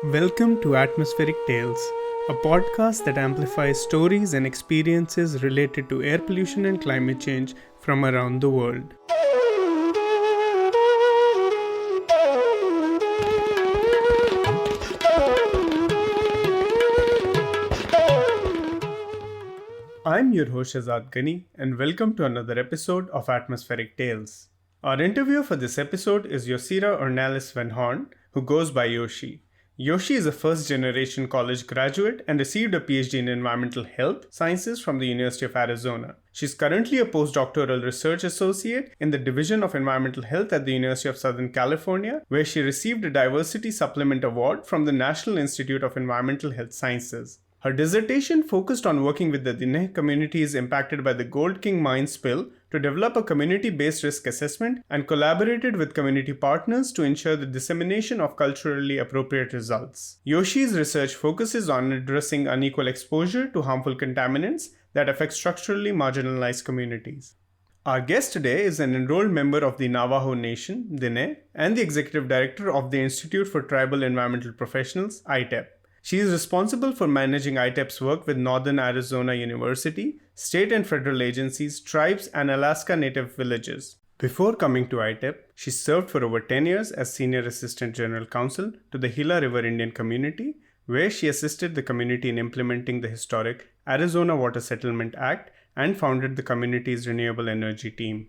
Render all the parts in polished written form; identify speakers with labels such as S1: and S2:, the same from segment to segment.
S1: Welcome to Atmospheric Tales, a podcast that amplifies stories and experiences related to air pollution and climate change from around the world. I'm your host Azad Ghani, and welcome to another episode of Atmospheric Tales. Our interviewer for this episode is Yosira Ornelis Van Horn, who goes by Yoshi. Yoshi is a first-generation college graduate and received a PhD in environmental health sciences from the University of Arizona. She's currently a postdoctoral research associate in the Division of Environmental Health at the University of Southern California, where she received a Diversity Supplement Award from the National Institute of Environmental Health Sciences. Her dissertation focused on working with the Diné communities impacted by the Gold King mine spill to develop a community-based risk assessment and collaborated with community partners to ensure the dissemination of culturally appropriate results. Yoshi's research focuses on addressing unequal exposure to harmful contaminants that affect structurally marginalized communities. Our guest today is an enrolled member of the Navajo Nation, Diné, and the executive director of the Institute for Tribal Environmental Professionals, ITEP. She is responsible for managing ITEP's work with Northern Arizona University, state and federal agencies, tribes, and Alaska Native villages. Before coming to ITEP, she served for over 10 years as Senior Assistant General Counsel to the Gila River Indian Community, where she assisted the community in implementing the historic Arizona Water Settlement Act and founded the community's renewable energy team.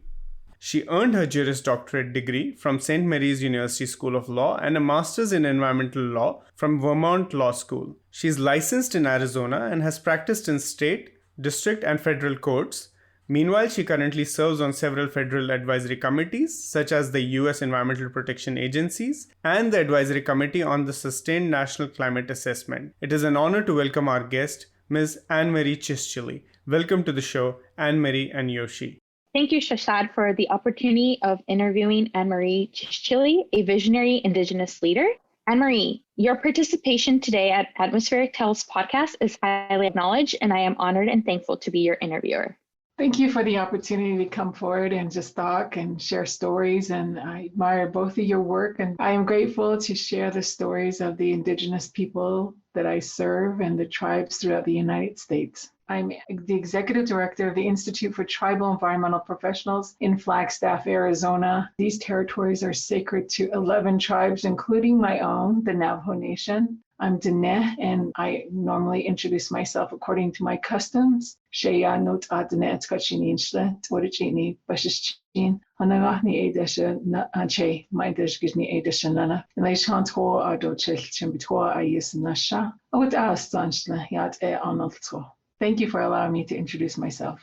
S1: She earned her Juris Doctorate degree from St. Mary's University School of Law and a Master's in Environmental Law from Vermont Law School. She is licensed in Arizona and has practiced in state, district, and federal courts. Meanwhile, she currently serves on several federal advisory committees, such as the U.S. Environmental Protection Agencies and the Advisory Committee on the Sustained National Climate Assessment. It is an honor to welcome our guest, Ms. Anne-Marie Chischili. Welcome to the show, Anne-Marie and Yoshi.
S2: Thank you, Shashad, for the opportunity of interviewing Anne-Marie Chischili, a visionary Indigenous leader. Anne-Marie, your participation today at Atmospheric Tales podcast is highly acknowledged, and I am honored and thankful to be your interviewer.
S3: Thank you for the opportunity to come forward and just talk and share stories. And I admire both of your work. And I am grateful to share the stories of the Indigenous people that I serve and the tribes throughout the United States. I'm the executive director of the Institute for Tribal Environmental Professionals in Flagstaff, Arizona. These territories are sacred to 11 tribes, including my own, the Navajo Nation. I'm Diné, and I normally introduce myself according to my customs. Sheya not Diné tkachini inshle, tворичini bashishchin, hanagahni edesha na anche, my deshgishni edesha nana, and they chantro adochel chimbitwa ayis nasha, awat astanchla yat e analtro. Thank you for allowing me to introduce myself.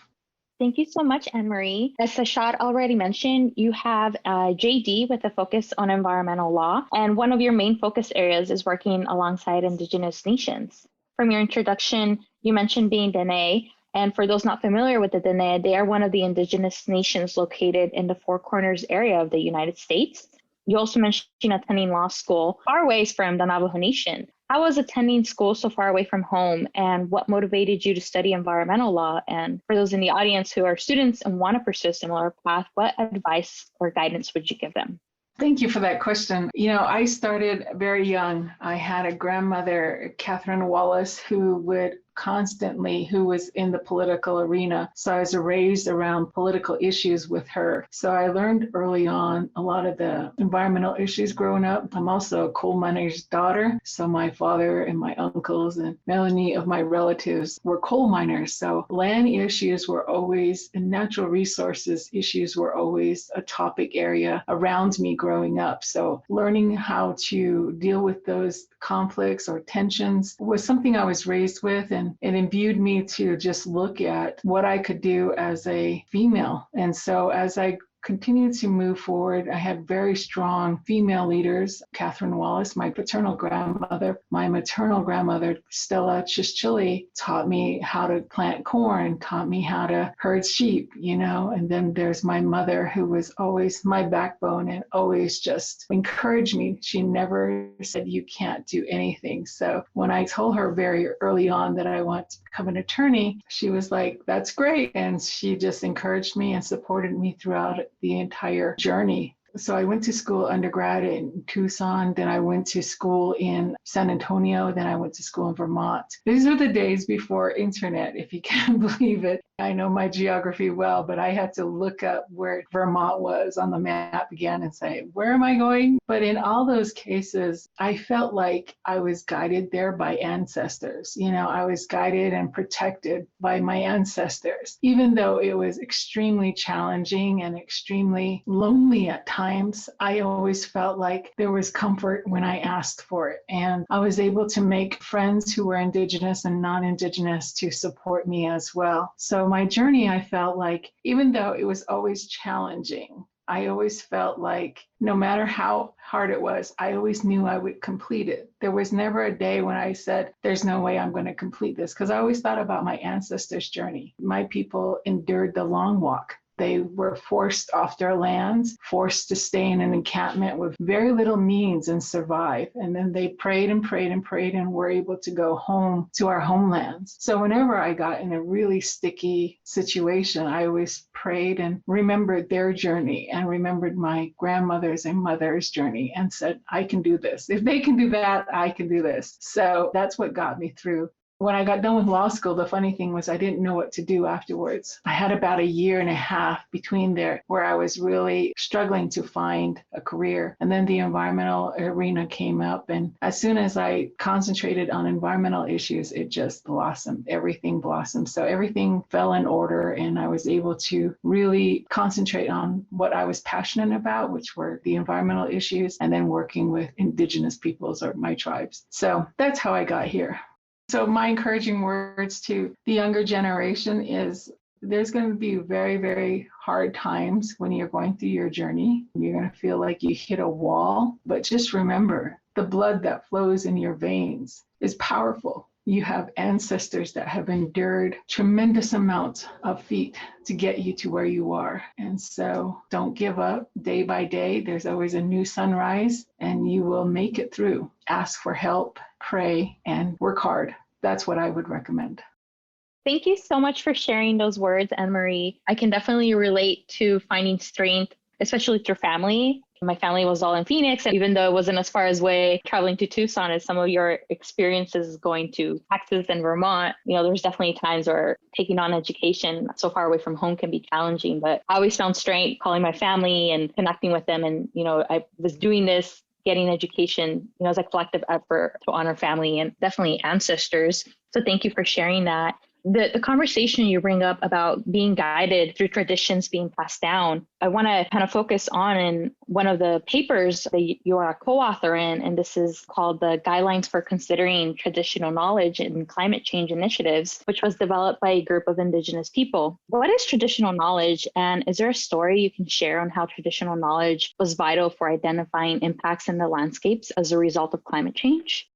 S2: Thank you so much, Anne-Marie. As Shashad already mentioned, you have a JD with a focus on environmental law, and one of your main focus areas is working alongside Indigenous nations. From your introduction, you mentioned being Diné, and for those not familiar with the Diné, they are one of the Indigenous nations located in the Four Corners area of the United States. You also mentioned attending law school far away from the Navajo Nation. How was attending school so far away from home, and what motivated you to study environmental law? And for those in the audience who are students and want to pursue a similar path, what advice or guidance would you give them?
S3: Thank you for that question. You know, I started very young. I had a grandmother, Catherine Wallace, who was in the political arena. So I was raised around political issues with her. So I learned early on a lot of the environmental issues growing up. I'm also a coal miner's daughter. So my father and my uncles and many of my relatives were coal miners. So land issues were always, and natural resources issues were always a topic area around me growing up. So learning how to deal with those conflicts or tensions was something I was raised with, and it imbued me to just look at what I could do as a female. And so as I continued to move forward, I had very strong female leaders. Catherine Wallace, my paternal grandmother, my maternal grandmother, Stella Chischili, taught me how to plant corn, taught me how to herd sheep, and then there's my mother, who was always my backbone and always just encouraged me. She never said you can't do anything. So when I told her very early on that I want to become an attorney, she was like, that's great. And she just encouraged me and supported me throughout the entire journey. So I went to school undergrad in Tucson, then I went to school in San Antonio, then I went to school in Vermont. These are the days before internet, if you can believe it. I know my geography well, but I had to look up where Vermont was on the map again and say, where am I going? But in all those cases, I felt like I was guided there by ancestors. I was guided and protected by my ancestors, even though it was extremely challenging and extremely lonely at times. I always felt like there was comfort when I asked for it. And I was able to make friends who were Indigenous and non-Indigenous to support me as well. So my journey, I felt like, even though it was always challenging, I always felt like no matter how hard it was, I always knew I would complete it. There was never a day when I said, there's no way I'm going to complete this, because I always thought about my ancestors' journey. My people endured the long walk. They were forced off their lands, forced to stay in an encampment with very little means and survive. And then they prayed and prayed and prayed and were able to go home to our homelands. So whenever I got in a really sticky situation, I always prayed and remembered their journey and remembered my grandmother's and mother's journey and said, I can do this. If they can do that, I can do this. So that's what got me through. When I got done with law school, the funny thing was I didn't know what to do afterwards. I had about a year and a half between there where I was really struggling to find a career. And then the environmental arena came up. And as soon as I concentrated on environmental issues, it just blossomed. Everything blossomed. So everything fell in order. And I was able to really concentrate on what I was passionate about, which were the environmental issues, and then working with Indigenous peoples or my tribes. So that's how I got here. So my encouraging words to the younger generation is there's going to be very, very hard times when you're going through your journey. You're going to feel like you hit a wall, but just remember the blood that flows in your veins is powerful. You have ancestors that have endured tremendous amounts of feat to get you to where you are. And so don't give up. Day by day, there's always a new sunrise and you will make it through. Ask for help, pray, and work hard. That's what I would recommend.
S2: Thank you so much for sharing those words, Anne-Marie. I can definitely relate to finding strength, especially through family. My family was all in Phoenix, and even though it wasn't as far as way traveling to Tucson as some of your experiences going to Texas and Vermont, there's definitely times where taking on education so far away from home can be challenging. But I always found strength calling my family and connecting with them. And, I was doing this, getting education, as a collective effort to honor family and definitely ancestors. So thank you for sharing that. The conversation you bring up about being guided through traditions being passed down, I want to kind of focus on in one of the papers that you are a co-author in, and this is called the Guidelines for Considering Traditional Knowledge in Climate Change Initiatives, which was developed by a group of Indigenous people. What is traditional knowledge, and is there a story you can share on how traditional knowledge was vital for identifying impacts in the landscapes as a result of climate change?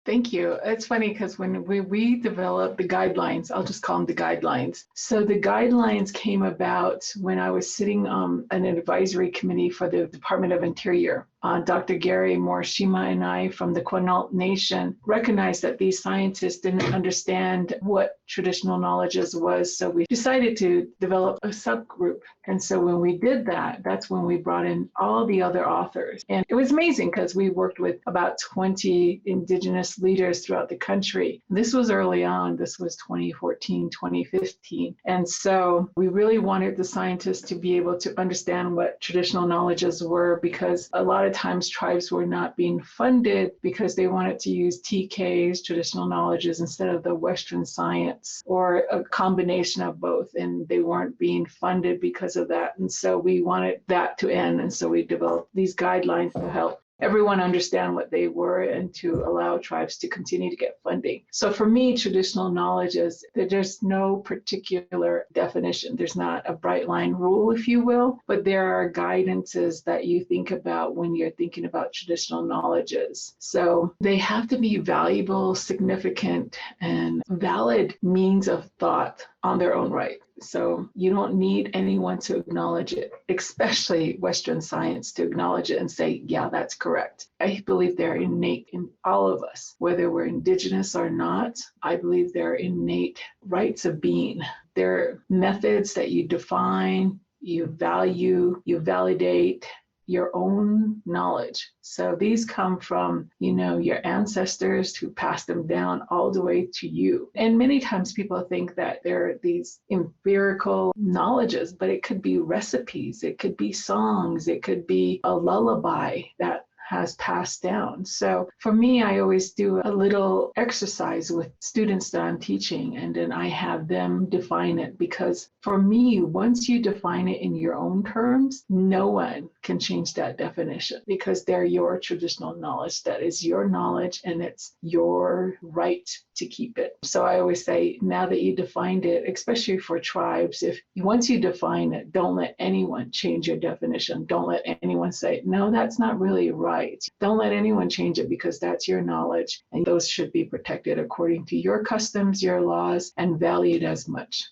S3: Thank you. It's funny because when we developed the guidelines, I'll just call them the guidelines. So the guidelines came about when I was sitting on an advisory committee for the Department of Interior. Dr. Gary Morishima and I from the Quinault Nation recognized that these scientists didn't understand what traditional knowledges was. So we decided to develop a subgroup. And so when we did that, that's when we brought in all the other authors. And it was amazing because we worked with about 20 Indigenous leaders throughout the country. This was early on. This was 2014, 2015. And so we really wanted the scientists to be able to understand what traditional knowledges were, because a lot of times tribes were not being funded because they wanted to use TKs, traditional knowledges, instead of the Western science, or a combination of both. And they weren't being funded because of that. And so we wanted that to end. And so we developed these guidelines to help everyone understand what they were and to allow tribes to continue to get funding. So for me, traditional knowledge is that there's no particular definition. There's not a bright line rule, if you will, but there are guidances that you think about when you're thinking about traditional knowledges. So they have to be valuable, significant, and valid means of thought on their own right. So you don't need anyone to acknowledge it, especially Western science, to acknowledge it and say, yeah, that's correct. I believe they're innate in all of us, whether we're Indigenous or not. I believe they're innate rights of being. They're methods that you define, you value, you validate, your own knowledge. So these come from, your ancestors who passed them down all the way to you. And many times people think that they're these empirical knowledges, but it could be recipes, it could be songs, it could be a lullaby that has passed down. So for me, I always do a little exercise with students that I'm teaching, and then I have them define it, because for me, once you define it in your own terms, no one can change that definition, because they're your traditional knowledge. That is your knowledge, and it's your right to keep it. So I always say, now that you defined it, especially for tribes, once you define it, don't let anyone change your definition. Don't let anyone say, no, that's not really right. Don't let anyone change it, because that's your knowledge, and those should be protected according to your customs, your laws, and valued as much.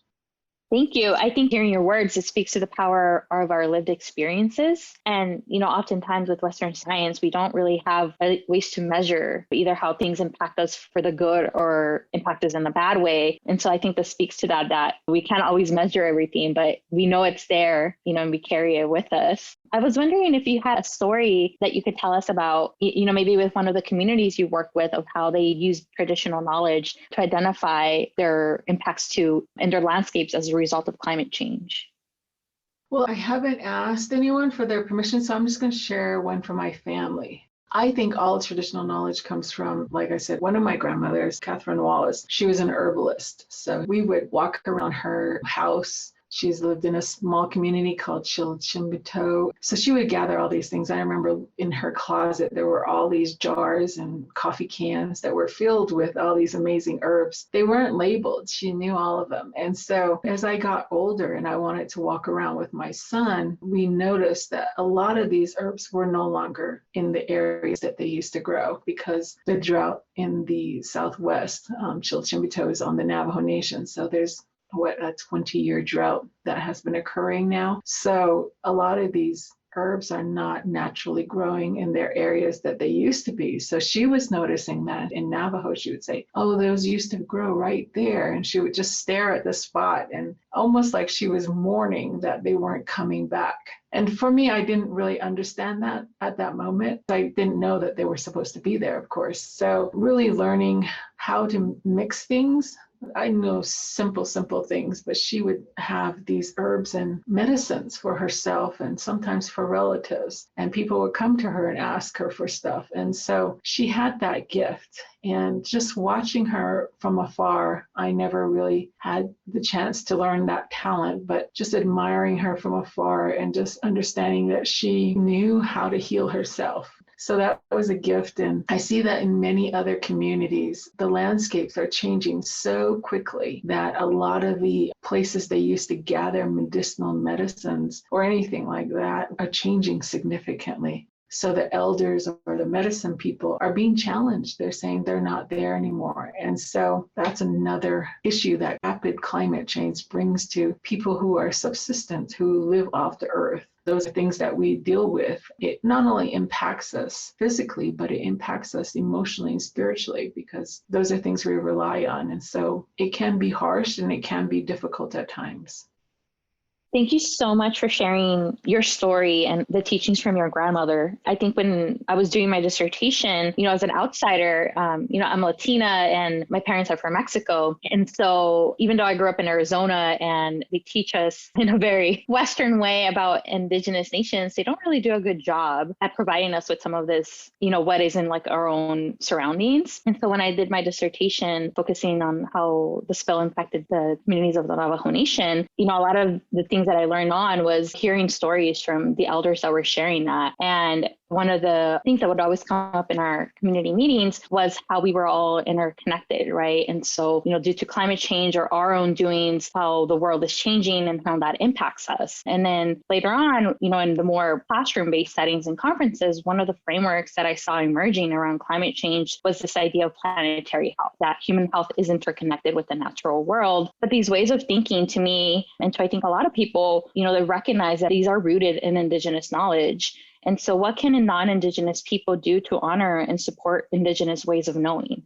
S2: Thank you. I think hearing your words, it speaks to the power of our lived experiences. And, oftentimes with Western science, we don't really have ways to measure either how things impact us for the good or impact us in a bad way. And so I think this speaks to that we can't always measure everything, but we know it's there, and we carry it with us. I was wondering if you had a story that you could tell us about, maybe with one of the communities you work with, of how they use traditional knowledge to identify their impacts in their landscapes as a result of climate change.
S3: Well, I haven't asked anyone for their permission, so I'm just going to share one from my family. I think all traditional knowledge comes from, like I said, one of my grandmothers, Catherine Wallace. She was an herbalist. So we would walk around her house. She's lived in a small community called Chilchimbito. So she would gather all these things. I remember in her closet, there were all these jars and coffee cans that were filled with all these amazing herbs. They weren't labeled. She knew all of them. And so as I got older and I wanted to walk around with my son, we noticed that a lot of these herbs were no longer in the areas that they used to grow, because the drought in the Southwest, Chilchimbito is on the Navajo Nation. So there's a 20-year drought that has been occurring now. So a lot of these herbs are not naturally growing in their areas that they used to be. So she was noticing that in Navajo, she would say, oh, those used to grow right there. And she would just stare at the spot, and almost like she was mourning that they weren't coming back. And for me, I didn't really understand that at that moment. I didn't know that they were supposed to be there, of course. So really learning how to mix things. I know simple things, but she would have these herbs and medicines for herself and sometimes for relatives. And people would come to her and ask her for stuff. And so she had that gift. And just watching her from afar, I never really had the chance to learn that talent, but just admiring her from afar and just understanding that she knew how to heal herself. So that was a gift. And I see that in many other communities, the landscapes are changing so quickly that a lot of the places they used to gather medicinal medicines or anything like that are changing significantly. So the elders or the medicine people are being challenged. They're saying they're not there anymore. And so that's another issue that rapid climate change brings to people who are subsistence, who live off the earth. Those are things that we deal with. It not only impacts us physically, but it impacts us emotionally and spiritually, because those are things we rely on. And so it can be harsh and it can be difficult at times.
S2: Thank you so much for sharing your story and the teachings from your grandmother. I think when I was doing my dissertation, as an outsider, I'm Latina and my parents are from Mexico. And so even though I grew up in Arizona and they teach us in a very Western way about Indigenous nations, they don't really do a good job at providing us with some of this, what is in like our own surroundings. And so when I did my dissertation focusing on how the spill impacted the communities of the Navajo Nation, a lot of the things that I learned on was hearing stories from the elders that were sharing that. And one of the things that would always come up in our community meetings was how we were all interconnected, right? And so, due to climate change or our own doings, how the world is changing and how that impacts us. And then later on, in the more classroom-based settings and conferences, one of the frameworks that I saw emerging around climate change was this idea of planetary health, that human health is interconnected with the natural world. But these ways of thinking, to me, and to I think a lot of people, they recognize that these are rooted in Indigenous knowledge. And so what can non-Indigenous people do to honor and support Indigenous ways of knowing?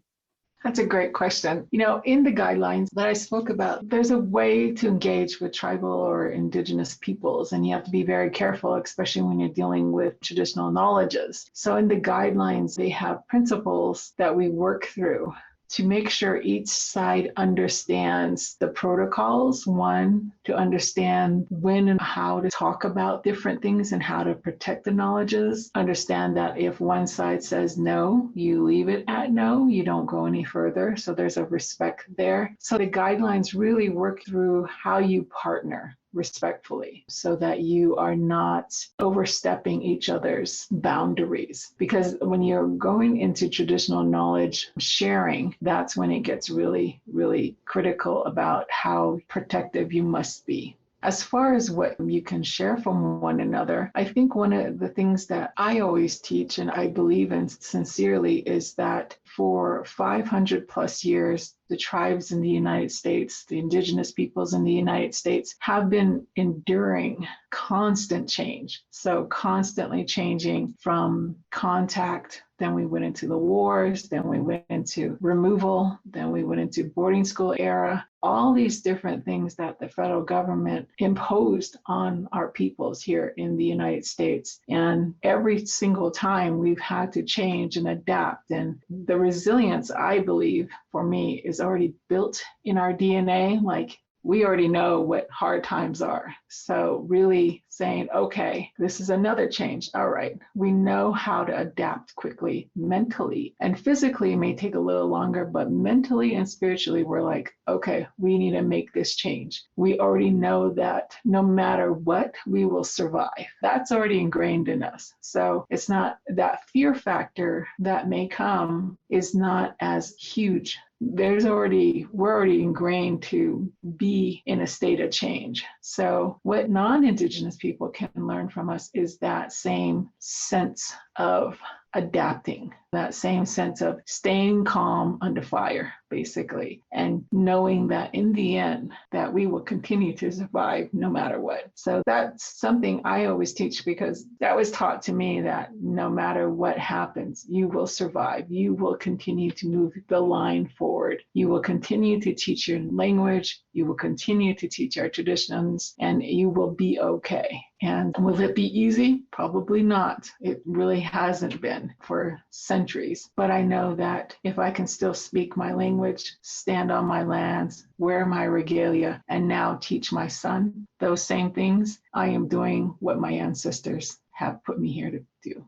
S3: That's a great question. In the guidelines that I spoke about, there's a way to engage with tribal or indigenous peoples, and you have to be very careful, especially when you're dealing with traditional knowledges. So in the guidelines, they have principles that we work through to make sure each side understands the protocols, one, to understand when and how to talk about different things and how to protect the knowledges. Understand that if one side says no, you leave it at no, you don't go any further. So there's a respect there. So the guidelines really work through how you partner respectfully so that you are not overstepping each other's boundaries. Because when you're going into traditional knowledge sharing, that's when it gets really, really critical about how protective you must be. As far as what you can share from one another, I think one of the things that I always teach and I believe in sincerely is that for 500 plus years, the tribes in the United States, the indigenous peoples in the United States have been enduring constant change. So constantly changing from contact, then we went into the wars, then we went into removal, then we went into boarding school era, all these different things that the federal government imposed on our peoples here in the United States. And every single time we've had to change and adapt. And the resilience, I believe, for me, is already built in our DNA. Like, we already know what hard times are. So really saying, okay, this is another change. All right, we know how to adapt quickly mentally, and physically it may take a little longer, but mentally and spiritually, we're like, okay, we need to make this change. We already know that no matter what, we will survive. That's already ingrained in us. So it's not that fear factor that may come is not as huge. We're already ingrained to be in a state of change. So what non-Indigenous people can learn from us is that same sense of adapting, that same sense of staying calm under fire, basically, and knowing that in the end that we will continue to survive no matter what. So that's something I always teach, because that was taught to me, that no matter what happens, you will survive. You will continue to move the line forward. You will continue to teach your language. You will continue to teach our traditions, and you will be okay. And will it be easy? Probably not. It really hasn't been for centuries. But I know that if I can still speak my language, stand on my lands, wear my regalia, and now teach my son those same things, I am doing what my ancestors have put me here to do.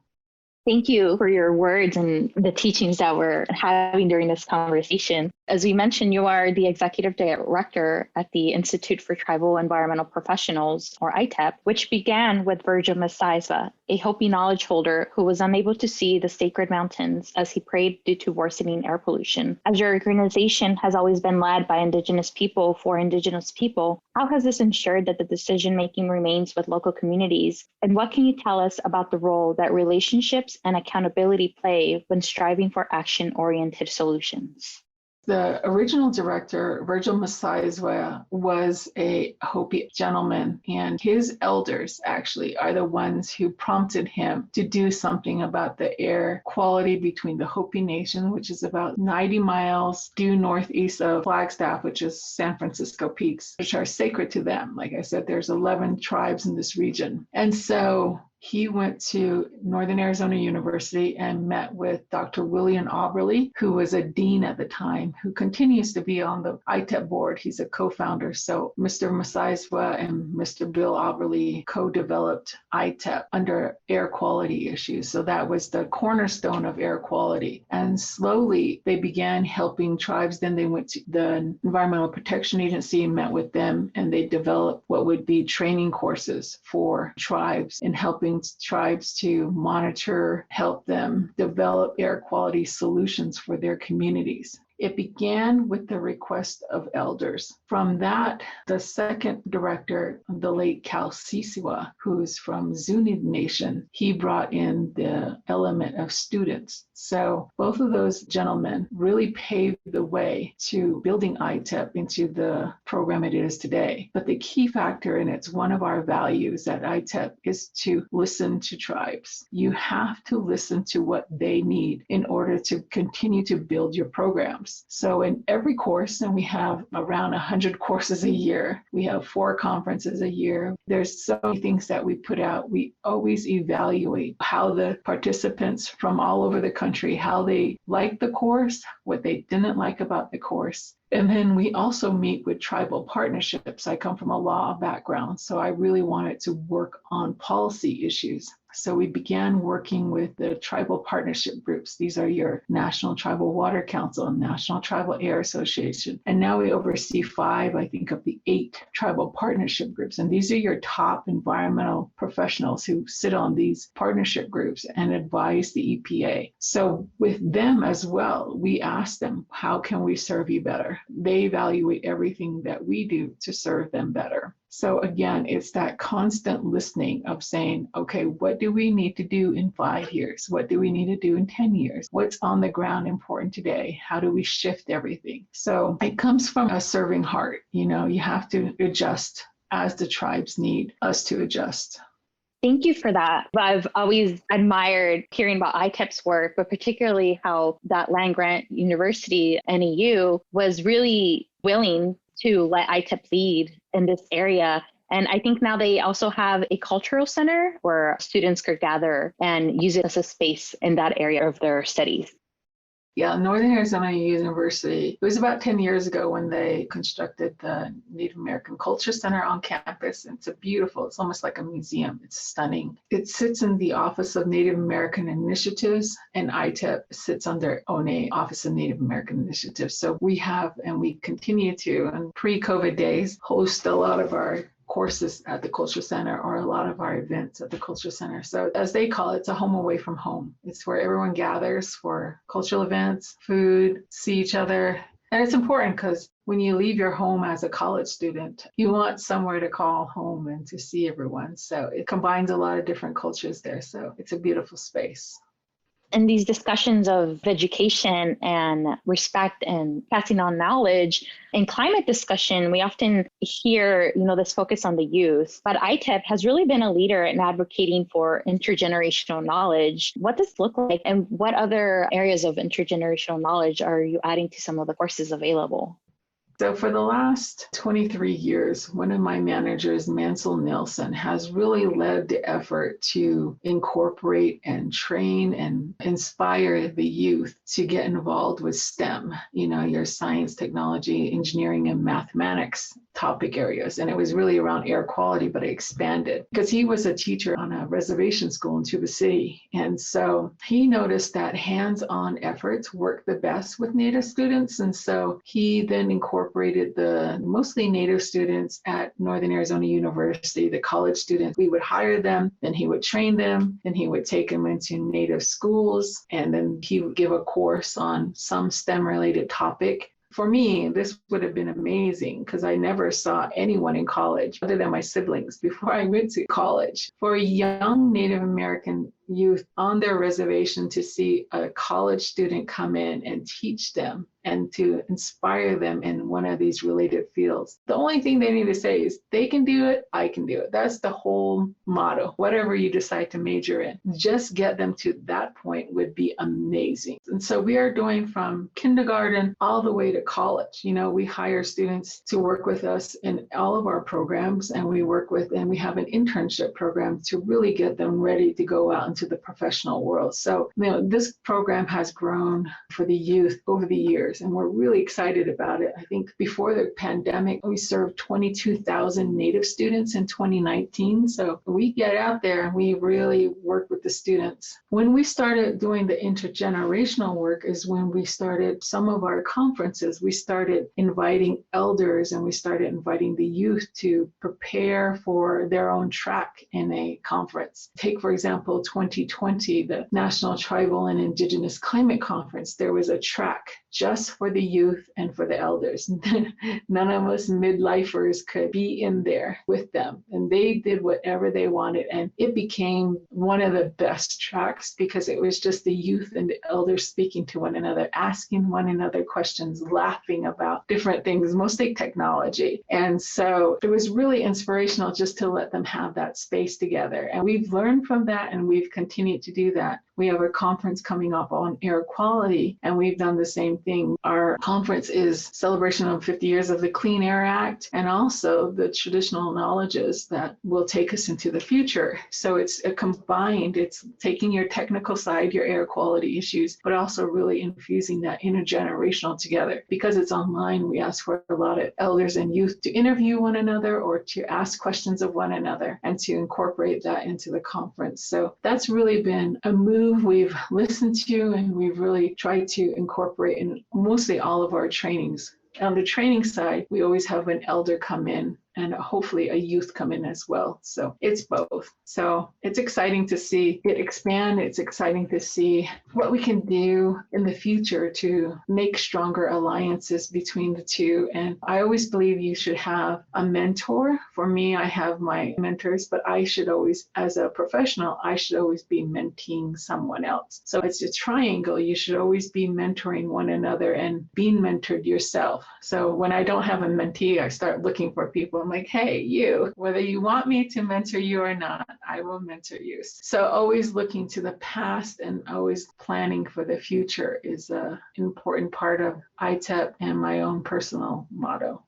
S2: Thank you for your words and the teachings that we're having during this conversation. As we mentioned, you are the executive director at the Institute for Tribal Environmental Professionals, or ITEP, which began with Virgil Masaiswa, a Hopi knowledge holder who was unable to see the sacred mountains as he prayed due to worsening air pollution. As your organization has always been led by Indigenous people for Indigenous people, how has this ensured that the decision-making remains with local communities? And what can you tell us about the role that relationships and accountability play when striving for action-oriented solutions?
S3: The original director, Virgil Masaiswa, was a Hopi gentleman, and his elders actually are the ones who prompted him to do something about the air quality between the Hopi Nation, which is about 90 miles due northeast of Flagstaff, which is San Francisco Peaks, which are sacred to them. Like I said, there's 11 tribes in this region. And so he went to Northern Arizona University and met with Dr. William Auberly, who was a dean at the time, who continues to be on the ITEP board. He's a co-founder. So Mr. Masaiswa and Mr. Bill Auberly co-developed ITEP under air quality issues. So that was the cornerstone of air quality. And slowly they began helping tribes. Then they went to the Environmental Protection Agency and met with them, and they developed what would be training courses for tribes in helping tribes to monitor, help them develop air quality solutions for their communities. It began with the request of elders. From that, the second director, the late Cal Sisiwa, who's from Zuni Nation, he brought in the element of students. So both of those gentlemen really paved the way to building ITEP into the program it is today. But the key factor, and it's one of our values at ITEP, is to listen to tribes. You have to listen to what they need in order to continue to build your program. programs. So in every course, and we have around 100 courses a year, we have 4 conferences a year. There's so many things that we put out. We always evaluate how the participants from all over the country, how they liked the course, what they didn't like about the course. And then we also meet with tribal partnerships. I come from a law background, so I really wanted to work on policy issues. So we began working with the tribal partnership groups. These are your National Tribal Water Council and National Tribal Air Association. And now we oversee 5, I think, of the 8 tribal partnership groups. And these are your top environmental professionals who sit on these partnership groups and advise the EPA. So with them as well, we ask them, how can we serve you better? They evaluate everything that we do to serve them better. So again, it's that constant listening of saying, okay, what do we need to do in 5 years? What do we need to do in 10 years? What's on the ground important today? How do we shift everything? So it comes from a serving heart. You know, you have to adjust as the tribes need us to adjust.
S2: Thank you for that. I've always admired hearing about ITEP's work, but particularly how that land-grant university, NEU, was really willing to let ITEP lead in this area. And I think now they also have a cultural center where students could gather and use it as a space in that area of their studies.
S3: Yeah, Northern Arizona University, it was about 10 years ago when they constructed the Native American Culture Center on campus. It's it's almost like a museum. It's stunning. It sits in the Office of Native American Initiatives, and ITEP sits under ONA, Office of Native American Initiatives. So we have, and we continue to, in pre-COVID days, host a lot of our courses at the Culture Center or a lot of our events at the Culture Center. So as they call it, it's a home away from home. It's where everyone gathers for cultural events, food, see each other. And it's important because when you leave your home as a college student, you want somewhere to call home and to see everyone. So it combines a lot of different cultures there. So it's a beautiful space.
S2: In these discussions of education and respect and passing on knowledge, in climate discussion, we often hear, this focus on the youth, but ITEP has really been a leader in advocating for intergenerational knowledge. What does this look like, and what other areas of intergenerational knowledge are you adding to some of the courses available?
S3: So for the last 23 years, one of my managers, Mansell Nielsen, has really led the effort to incorporate and train and inspire the youth to get involved with STEM, your science, technology, engineering, and mathematics topic areas. And it was really around air quality, but it expanded because he was a teacher on a reservation school in Tuba City. And so he noticed that hands-on efforts work the best with Native students. And so he then incorporated the mostly Native students at Northern Arizona University, the college students. We would hire them, then he would train them, then he would take them into Native schools, and then he would give a course on some STEM-related topic. For me, this would have been amazing because I never saw anyone in college other than my siblings before I went to college. For a young Native American youth on their reservation to see a college student come in and teach them and to inspire them in one of these related fields. The only thing they need to say is, they can do it, I can do it. That's the whole motto. Whatever you decide to major in, just get them to that point would be amazing. And so we are doing from kindergarten all the way to college. We hire students to work with us in all of our programs, and we have an internship program to really get them ready to go out into the professional world. So, this program has grown for the youth over the years, and we're really excited about it. I think before the pandemic, we served 22,000 Native students in 2019. So we get out there and we really work with the students. When we started doing the intergenerational work is when we started some of our conferences. We started inviting elders and we started inviting the youth to prepare for their own track in a conference. Take, for example, 2020, the National Tribal and Indigenous Climate Conference. There was a track just for the youth and for the elders. None of us midlifers could be in there with them. And they did whatever they wanted. And it became one of the best tracks because it was just the youth and the elders speaking to one another, asking one another questions, laughing about different things, mostly technology. And so it was really inspirational just to let them have that space together. And we've learned from that, and we've continue to do that. We have a conference coming up on air quality, and we've done the same thing. Our conference is celebration of 50 years of the Clean Air Act and also the traditional knowledges that will take us into the future. So it's a combined, it's taking your technical side, your air quality issues, but also really infusing that intergenerational together. Because it's online, we ask for a lot of elders and youth to interview one another or to ask questions of one another and to incorporate that into the conference. So that's really been a move we've listened to and we've really tried to incorporate in mostly all of our trainings. On the training side, we always have an elder come in and hopefully a youth come in as well. So it's both. So it's exciting to see it expand. It's exciting to see what we can do in the future to make stronger alliances between the two. And I always believe you should have a mentor. For me, I have my mentors, but I should always, as a professional, I should always be mentoring someone else. So it's a triangle. You should always be mentoring one another and being mentored yourself. So when I don't have a mentee, I start looking for people. I'm like, hey, you, whether you want me to mentor you or not, I will mentor you. So always looking to the past and always planning for the future is an important part of ITEP and my own personal motto.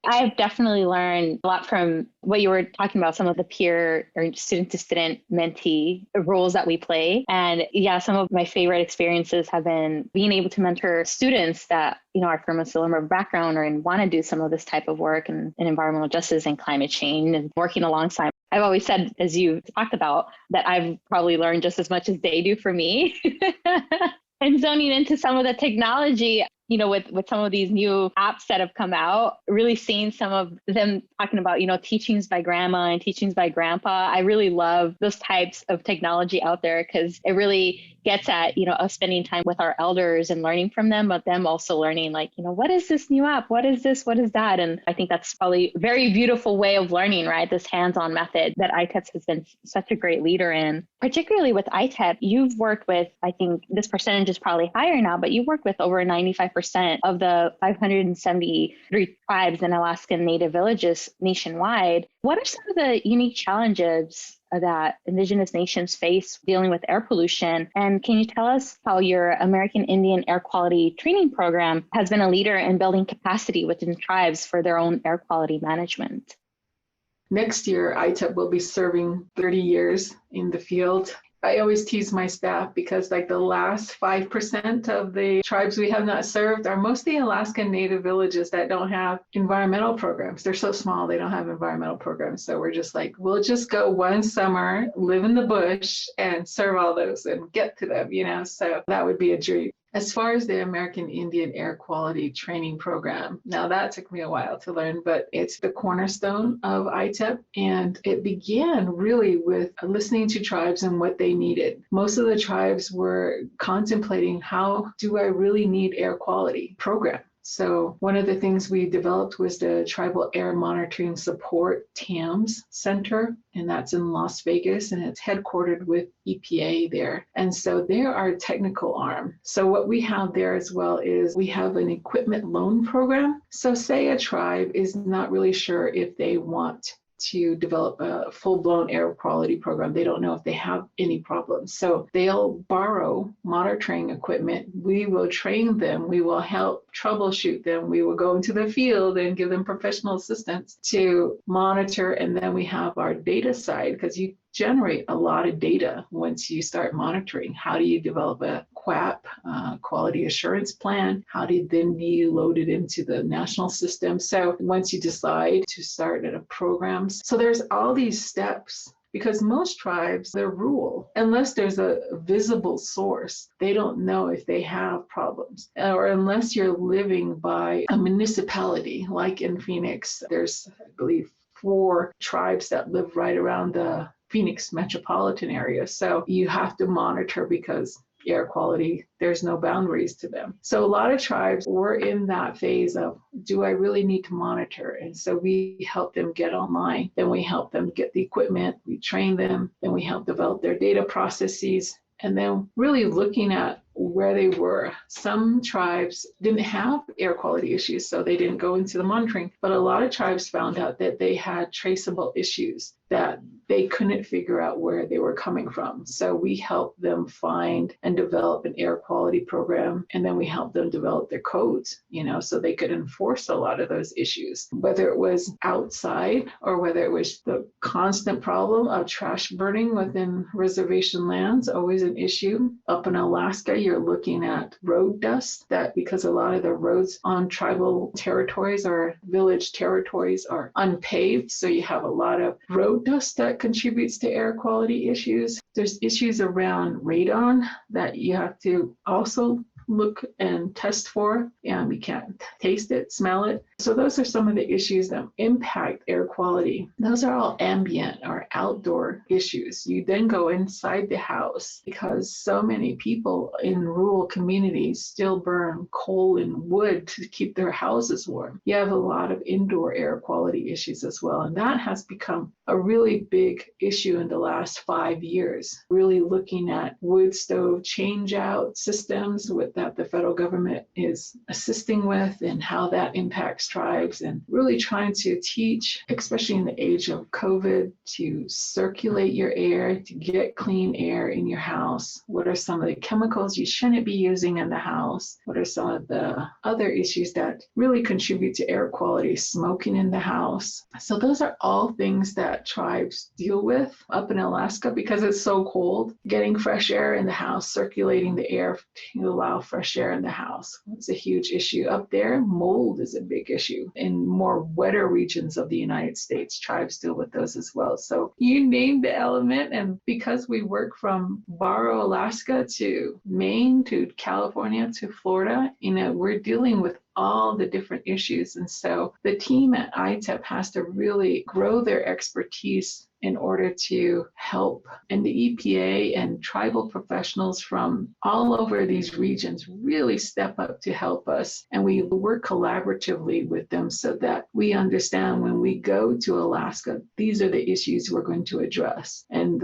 S2: I've definitely learned a lot from what you were talking about, some of the peer or student to student mentee roles that we play. And yeah, some of my favorite experiences have been being able to mentor students that, are from a similar background or want to do some of this type of work in environmental justice and climate change and working alongside. I've always said, as you talked about, that I've probably learned just as much as they do for me. And zoning into some of the technology, with some of these new apps that have come out, really seeing some of them talking about, teachings by grandma and teachings by grandpa. I really love those types of technology out there because it really gets at, us spending time with our elders and learning from them, but them also learning what is this new app? What is this? What is that? And I think that's probably a very beautiful way of learning, right? This hands-on method that ITEP has been such a great leader in. Particularly with ITEP, you've worked with, I think this percentage is probably higher now, but you worked with over 95% of the 573 tribes and Alaskan Native villages nationwide. What are some of the unique challenges that Indigenous nations face dealing with air pollution? And can you tell us how your American Indian Air Quality Training Program has been a leader in building capacity within tribes for their own air quality management?
S3: Next year, ITEP will be serving 30 years in the field. I always tease my staff because the last 5% of the tribes we have not served are mostly Alaskan Native villages that don't have environmental programs. They're so small, they don't have environmental programs. So we're just we'll just go one summer, live in the bush and serve all those and get to them, so that would be a dream. As far as the American Indian Air Quality Training Program, now that took me a while to learn, but it's the cornerstone of ITEP. And it began really with listening to tribes and what they needed. Most of the tribes were contemplating, how do I really need air quality program? So one of the things we developed was the Tribal Air Monitoring Support TAMS Center, and that's in Las Vegas, and it's headquartered with EPA there. And so they're our technical arm. So what we have there as well is we have an equipment loan program. So say a tribe is not really sure if they want to develop a full-blown air quality program. They don't know if they have any problems. So they'll borrow monitoring equipment. We will train them. We will help troubleshoot them. We will go into the field and give them professional assistance to monitor. And then we have our data side, because you generate a lot of data once you start monitoring. How do you develop a QAP, quality assurance plan? How do you load it into the national system? So once you decide to start at a program, so there's all these steps. Because most tribes, they're rural. Unless there's a visible source, they don't know if they have problems. Or unless you're living by a municipality, like in Phoenix, there's, I believe, 4 tribes that live right around the Phoenix metropolitan area. So you have to monitor because air quality, there's no boundaries to them. So a lot of tribes were in that phase of, do I really need to monitor? And so we help them get online. Then we help them get the equipment. We train them. Then we help develop their data processes. And then really looking at where they were. Some tribes didn't have air quality issues, so they didn't go into the monitoring, but a lot of tribes found out that they had traceable issues that they couldn't figure out where they were coming from. So we helped them find and develop an air quality program, and then we helped them develop their codes, so they could enforce a lot of those issues, whether it was outside or whether it was the constant problem of trash burning within reservation lands, always an issue. Up in Alaska, you're looking at road dust, that because a lot of the roads on tribal territories or village territories are unpaved, so you have a lot of road dust that contributes to air quality issues. There's issues around radon that you have to also look and test for. You can't taste it, smell it. So those are some of the issues that impact air quality. Those are all ambient or outdoor issues. You then go inside the house because so many people in rural communities still burn coal and wood to keep their houses warm. You have a lot of indoor air quality issues as well. And that has become a really big issue in the last 5 years, really looking at wood stove change out systems that the federal government is assisting with and how that impacts tribes, and really trying to teach, especially in the age of COVID, to circulate your air, to get clean air in your house. What are some of the chemicals you shouldn't be using in the house? What are some of the other issues that really contribute to air quality? Smoking in the house. So those are all things that tribes deal with up in Alaska because it's so cold. Getting fresh air in the house, circulating the air to allow fresh air in the house. It's a huge issue. Up there, mold is a big issue. In more wetter regions of the United States, tribes deal with those as well. So you name the element, and because we work from Barrow, Alaska to Maine to California to Florida, we're dealing with all the different issues. And so the team at ITEP has to really grow their expertise in order to help. And the EPA and tribal professionals from all over these regions really step up to help us. And we work collaboratively with them so that we understand when we go to Alaska, these are the issues we're going to address. And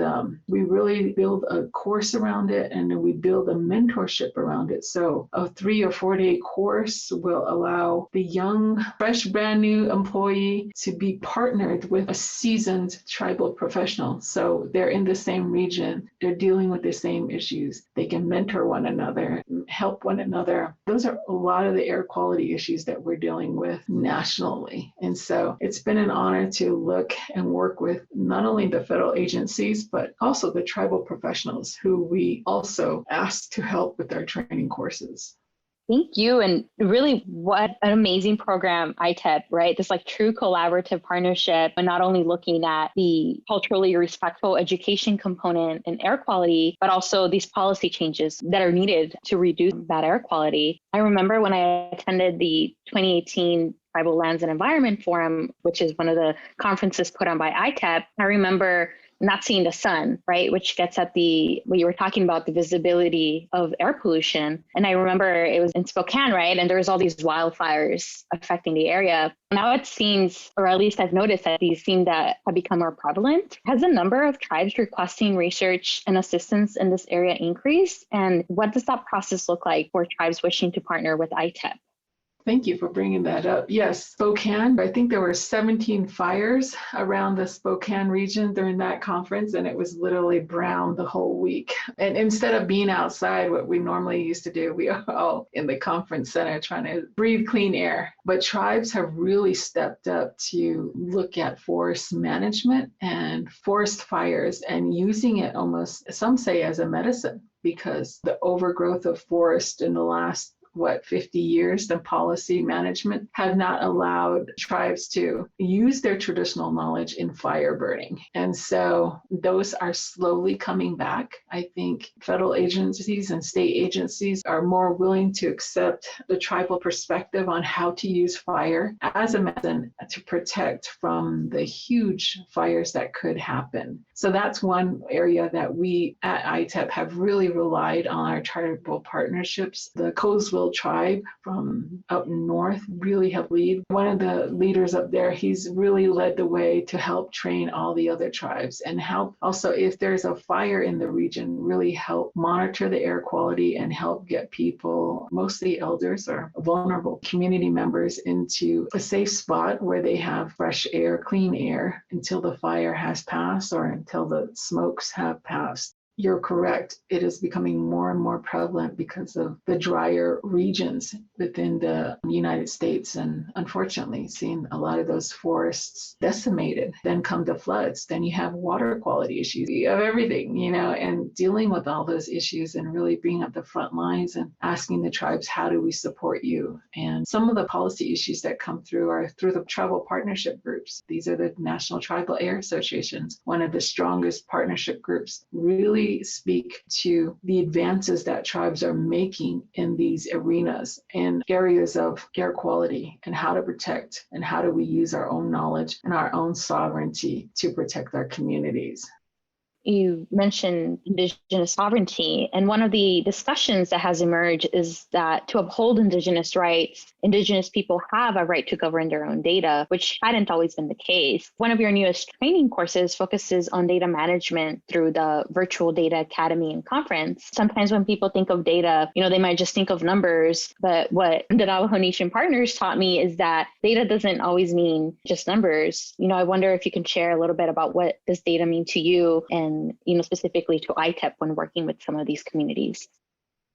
S3: we really build a course around it, and we build a mentorship around it. So a 3 or 4 day course will allow the young, fresh, brand new employee to be partnered with a seasoned tribal professional. So they're in the same region, they're dealing with the same issues. They can mentor one another, help one another. Those are a lot of the air quality issues that we're dealing with nationally. And so it's been an honor to look and work with not only the federal agencies, but also the tribal professionals who we also ask to help with our training courses.
S2: Thank you. And really, what an amazing program, ITEP, right? This true collaborative partnership, and not only looking at the culturally respectful education component and air quality, but also these policy changes that are needed to reduce that air quality. I remember when I attended the 2018 Tribal Lands and Environment Forum, which is one of the conferences put on by ITEP, I remember not seeing the sun, right? Which gets at what you were talking about, the visibility of air pollution. And I remember it was in Spokane, right? And there was all these wildfires affecting the area. Now it seems, or at least I've noticed that these seem to have become more prevalent. Has the number of tribes requesting research and assistance in this area increased? And what does that process look like for tribes wishing to partner with ITEP?
S3: Thank you for bringing that up. Yes, Spokane, I think there were 17 fires around the Spokane region during that conference, and it was literally brown the whole week. And instead of being outside, what we normally used to do, we are all in the conference center trying to breathe clean air. But tribes have really stepped up to look at forest management and forest fires and using it almost, some say, as a medicine, because the overgrowth of forest in the last 50 years, the policy management have not allowed tribes to use their traditional knowledge in fire burning. And so those are slowly coming back. I think federal agencies and state agencies are more willing to accept the tribal perspective on how to use fire as a medicine to protect from the huge fires that could happen. So that's one area that we at ITEP have really relied on our tribal partnerships. The Colesville Hill tribe from up north really helped lead. One of the leaders up there, he's really led the way to help train all the other tribes and help also, if there's a fire in the region, really help monitor the air quality and help get people, mostly elders or vulnerable community members, into a safe spot where they have fresh air, clean air until the fire has passed or until the smokes have passed. You're correct. It is becoming more and more prevalent because of the drier regions within the United States. And unfortunately, seeing a lot of those forests decimated, then come the floods, then you have water quality issues, you have everything, and dealing with all those issues and really being at the front lines and asking the tribes, how do we support you? And some of the policy issues that come through are through the tribal partnership groups. These are the National Tribal Air Associations, one of the strongest partnership groups, really speak to the advances that tribes are making in these arenas and areas of air quality and how to protect and how do we use our own knowledge and our own sovereignty to protect our communities.
S2: You mentioned Indigenous sovereignty, and one of the discussions that has emerged is that to uphold Indigenous rights, Indigenous people have a right to govern their own data, which hadn't always been the case. One of your newest training courses focuses on data management through the Virtual Data Academy and Conference. Sometimes when people think of data, they might just think of numbers, but what the Navajo Nation partners taught me is that data doesn't always mean just numbers. I wonder if you can share a little bit about what does data mean to you and specifically to ITEP when working with some of these communities.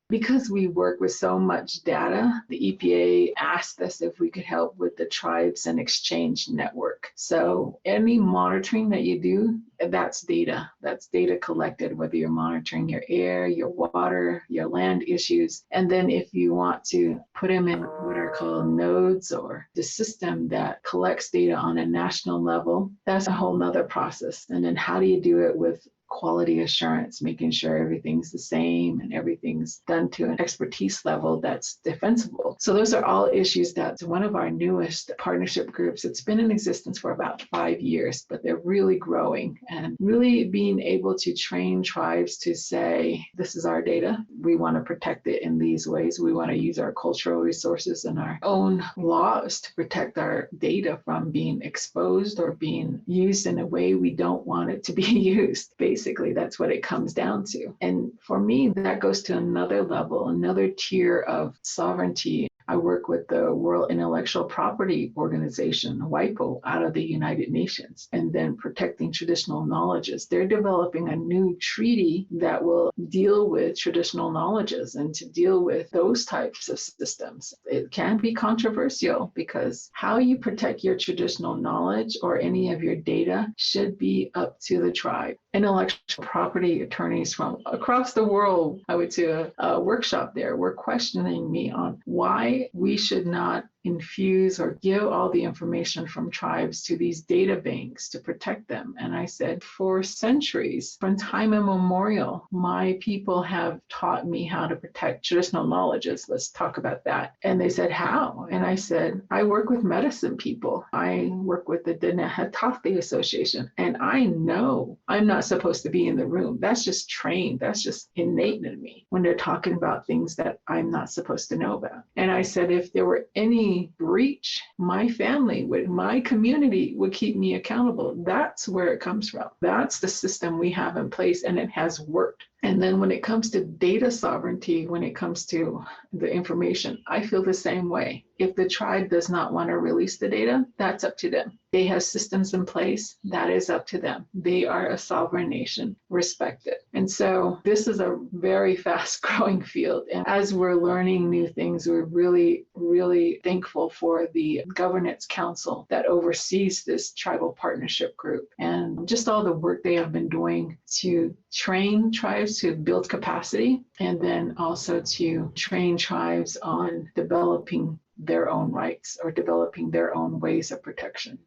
S3: Because we work with so much data, the EPA asked us if we could help with the Tribes and Exchange Network. So any monitoring that you do, that's data. That's data collected, whether you're monitoring your air, your water, your land issues. And then if you want to put them in what are called nodes or the system that collects data on a national level, that's a whole nother process. And then how do you do it with quality assurance, making sure everything's the same and everything's done to an expertise level that's defensible. So those are all issues that's one of our newest partnership groups. It's been in existence for about 5 years, but they're really growing and really being able to train tribes to say, this is our data. We want to protect it in these ways. We want to use our cultural resources and our own laws to protect our data from being exposed or being used in a way we don't want it to be used. Basically, that's what it comes down to. And for me, that goes to another level, another tier of sovereignty. I work with the World Intellectual Property Organization, WIPO, out of the United Nations, and then protecting traditional knowledges. They're developing a new treaty that will deal with traditional knowledges and to deal with those types of systems. It can be controversial because how you protect your traditional knowledge or any of your data should be up to the tribe. Intellectual property attorneys from across the world, I went to a workshop there, were questioning me on why we should not infuse or give all the information from tribes to these data banks to protect them. And I said, for centuries, from time immemorial, my people have taught me how to protect traditional knowledges. Let's talk about that. And they said, how? And I said, I work with medicine people. I work with the Dinehatati Association. And I know I'm not supposed to be in the room. That's just trained. That's just innate in me when they're talking about things that I'm not supposed to know about. And I said, if there were any breach, my family, my community would keep me accountable. That's where it comes from. That's the system we have in place, and it has worked. And then when it comes to data sovereignty, when it comes to the information, I feel the same way. If the tribe does not want to release the data, that's up to them. They have systems in place. That is up to them. They are a sovereign nation, respect it. And so this is a very fast growing field. And as we're learning new things, we're really, really thankful for the governance council that oversees this tribal partnership group and just all the work they have been doing to train tribes to build capacity and then also to train tribes on developing their own rights or developing their own ways of protection.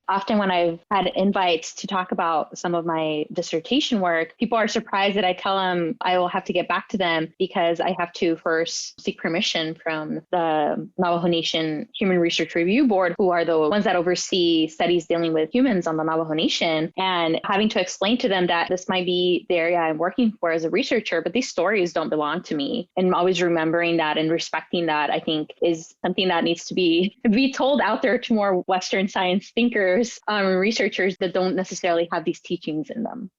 S2: Often when I've had invites to talk about some of my dissertation work, people are surprised that I tell them I will have to get back to them because I have to first seek permission from the Navajo Nation Human Research Review Board, who are the ones that oversee studies dealing with humans on the Navajo Nation, and having to explain to them that this might be the area I'm working for as a researcher, but these stories don't belong to me. And always remembering that and respecting that, I think, is something that needs to be told out there to more Western science thinkers, researchers that don't necessarily have these teachings in them.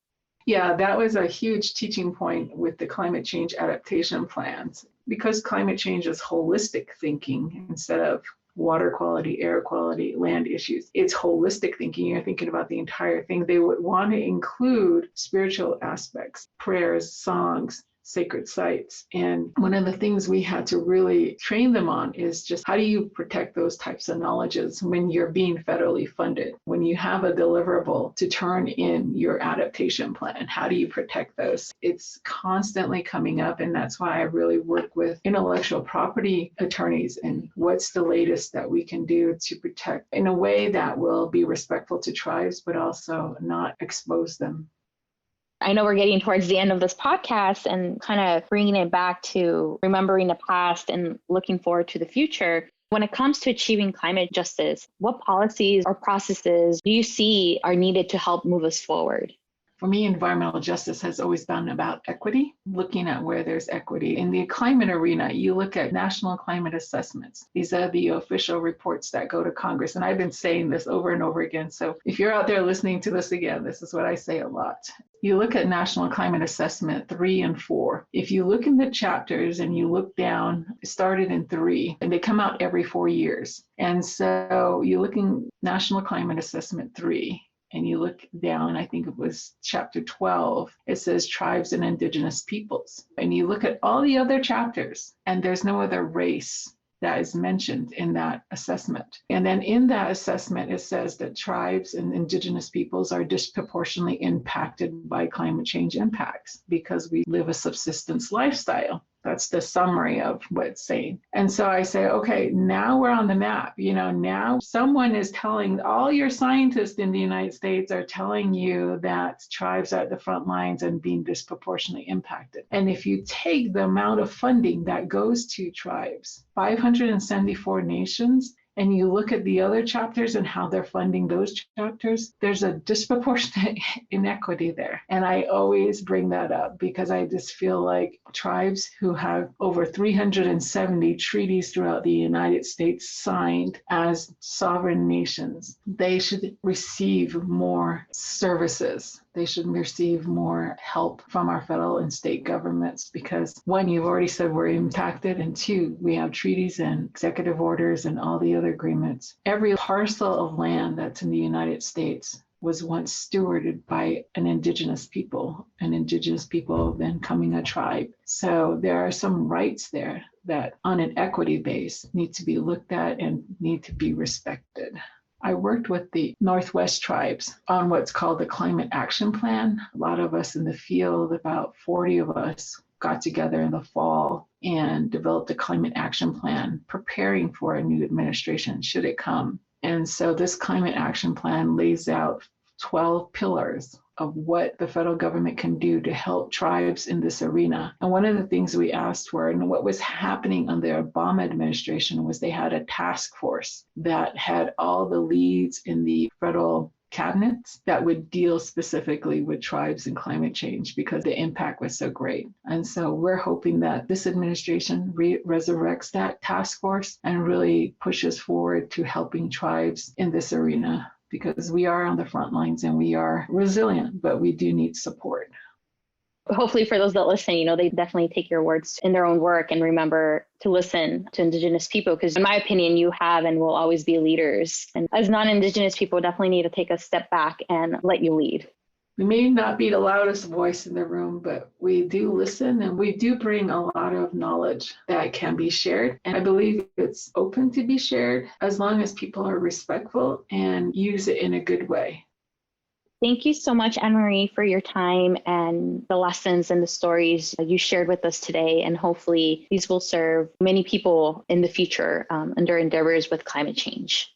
S3: Yeah, that was a huge teaching point with the climate change adaptation plans, because climate change is holistic thinking instead of water quality, air quality, land issues. It's holistic thinking. You're thinking about the entire thing. They would want to include spiritual aspects, prayers, songs, sacred sites. And one of the things we had to really train them on is just how do you protect those types of knowledges when you're being federally funded? When you have a deliverable to turn in your adaptation plan, how do you protect those? It's constantly coming up. And that's why I really work with intellectual property attorneys and what's the latest that we can do to protect in a way that will be respectful to tribes, but also not expose them.
S2: I know we're getting towards the end of this podcast and kind of bringing it back to remembering the past and looking forward to the future. When it comes to achieving climate justice, what policies or processes do you see are needed to help move us forward?
S3: For me, environmental justice has always been about equity, looking at where there's equity. In the climate arena, you look at national climate assessments. These are the official reports that go to Congress. And I've been saying this over and over again. So if you're out there listening to this again, this is what I say a lot. You look at National Climate Assessment 3 and 4. If you look in the chapters and you look down, it started in 3, and they come out every 4 years. And so you look in National Climate Assessment 3, and you look down, I think it was chapter 12, it says tribes and indigenous peoples. And you look at all the other chapters, and there's no other race that is mentioned in that assessment. And then in that assessment, it says that tribes and indigenous peoples are disproportionately impacted by climate change impacts because we live a subsistence lifestyle. That's the summary of what it's saying. And so I say, okay, now we're on the map. Now someone is telling, all your scientists in the United States are telling you that tribes are at the front lines and being disproportionately impacted. And if you take the amount of funding that goes to tribes, 574 nations, and you look at the other chapters and how they're funding those chapters, there's a disproportionate inequity there. And I always bring that up because I just feel like tribes who have over 370 treaties throughout the United States signed as sovereign nations, they should receive more services. They should receive more help from our federal and state governments because, one, you've already said we're impacted, and two, we have treaties and executive orders and all the other agreements. Every parcel of land that's in the United States was once stewarded by an indigenous people then coming a tribe. So there are some rights there that on an equity base need to be looked at and need to be respected. I worked with the Northwest tribes on what's called the Climate Action Plan. A lot of us in the field, about 40 of us, got together in the fall and developed a climate action plan, preparing for a new administration should it come. And so this climate action plan lays out 12 pillars of what the federal government can do to help tribes in this arena. And one of the things we asked for, and what was happening under the Obama administration, was they had a task force that had all the leads in the federal cabinets that would deal specifically with tribes and climate change because the impact was so great. And so we're hoping that this administration resurrects that task force and really pushes forward to helping tribes in this arena, because we are on the front lines and we are resilient, but we do need support.
S2: Hopefully for those that listen, they definitely take your words in their own work and remember to listen to Indigenous people, because in my opinion, you have and will always be leaders. And as non-Indigenous people, definitely need to take a step back and let you lead.
S3: We may not be the loudest voice in the room, but we do listen and we do bring a lot of knowledge that can be shared. And I believe it's open to be shared as long as people are respectful and use it in a good way.
S2: Thank you so much, Anne-Marie, for your time and the lessons and the stories you shared with us today. And hopefully these will serve many people in the future in their endeavors with climate change.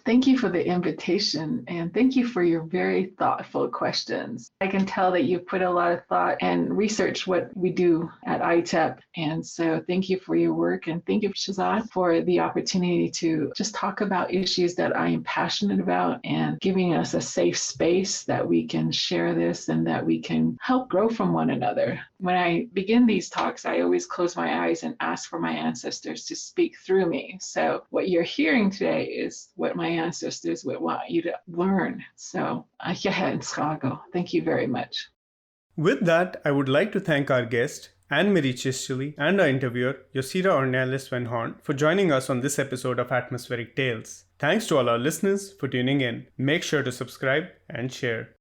S3: Thank you for the invitation and thank you for your very thoughtful questions. I can tell that you've put a lot of thought and research what we do at ITEP. And so thank you for your work and thank you, Shazad, for the opportunity to just talk about issues that I am passionate about and giving us a safe space that we can share this and that we can help grow from one another. When I begin these talks, I always close my eyes and ask for my ancestors to speak through me. So what you're hearing today is what my ancestors would want you to learn. So, thank you very much.
S1: With that, I would like to thank our guest, Anne-Marie Chischili, and our interviewer, Yosira Ornelas Van Horn, for joining us on this episode of Atmospheric Tales. Thanks to all our listeners for tuning in. Make sure to subscribe and share.